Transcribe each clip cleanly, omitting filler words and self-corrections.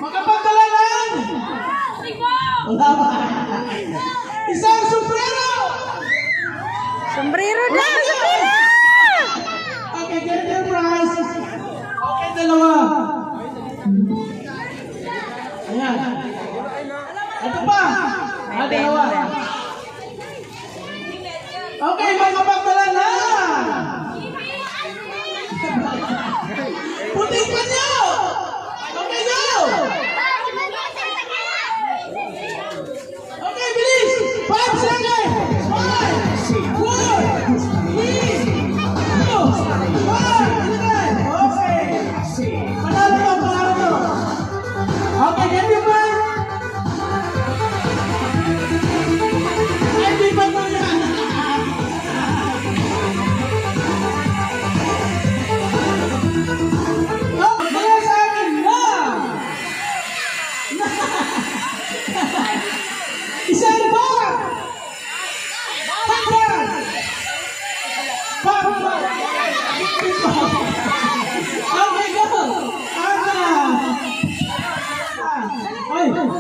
Makapagdala lang! Wala ba? Isang sombrero! Sombrero daw! Sombrero! Okay, get your prize. Okay, dalawa. Ayan. Ito pa. Dalawa. Okay, makapagdala na! Puting pa niyo! Okay, go! Okay, bilis! 5 seconds! 5, 4, 3, 2, 1. Okay. Panalo to. Okay, get your mind. Hindi pa mo yan. Kaya sa akin na! Isang ba? Pagpag! Pagpag! Okay, go!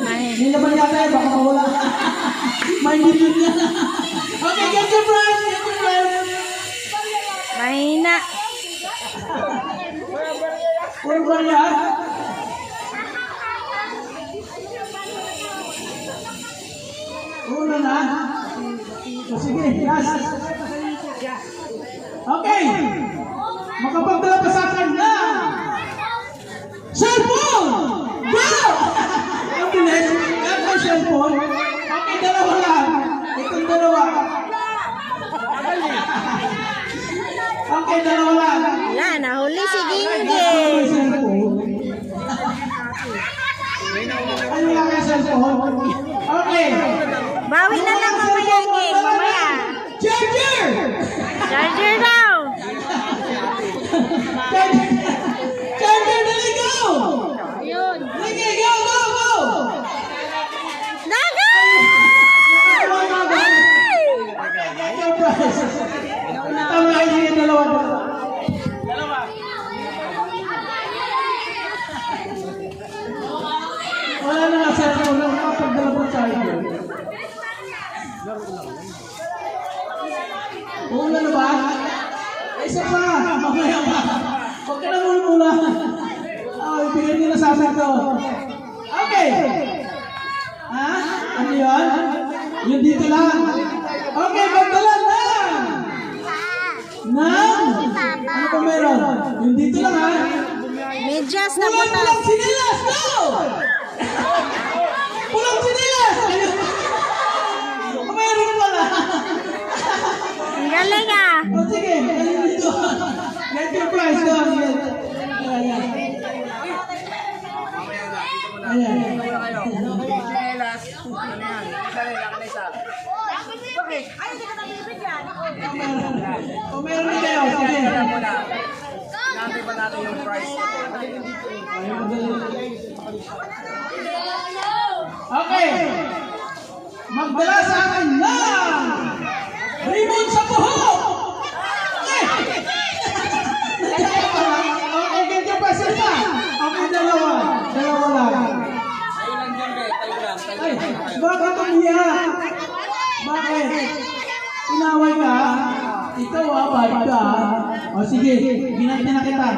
Ay, nilaban yata eh, baka mawala. May million yan. Okay, get your prize! Get your prize! Mahina. Puro ba yan? Una na? O sige, last. Okay! Makapagdala pa sa akin na! Cellphone! Go! Ang bilis. Yan ang cellphone. Okay, dalawa lang. Itong dalawa. Okay, dalawa lang. Wala, nahuli si Gingging. May cellphone. Ano lang yung cellphone? Okay. Bawi na lang mamaya, Ging. Mamaya. Charger! Charger daw. Charger, dali, go! Ayun. Sige, go! Daga! Your prize. Tama kayo yung dalawa. Wala na nga cellphone. Wala na pagdala po charger. Una na ba? Isa pa. Mamaya pa. Huwag ka na mula. Ibigay nila sa akin to. Okay. Ha? Ano yun? Yung dito lang. Okay, magdala lang. Nang? Ano pa meron? Yung dito lang ha? Medyas na Pulang butas. sinilas! Go! Pulang sinilas! Meron pala. Ang galing ah. O sige, galing dito. Get your prize doon. Ayan. O meron na kayo. Sige. Natin ba natin yung price? Okay. Magdala sa akin lang. Ribbon sa buhok. Okay. Okay, get your prize pa. Okay, dalawa. Dalawa lang. Tayo lang dyan, guys. Tayo lang. Ay, bakit umiyak? Bakit? Inaway ka? Ikaw bad ka. O sige, ginanti na kita.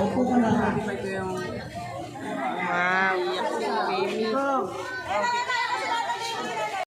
Upo ka na. Ito yung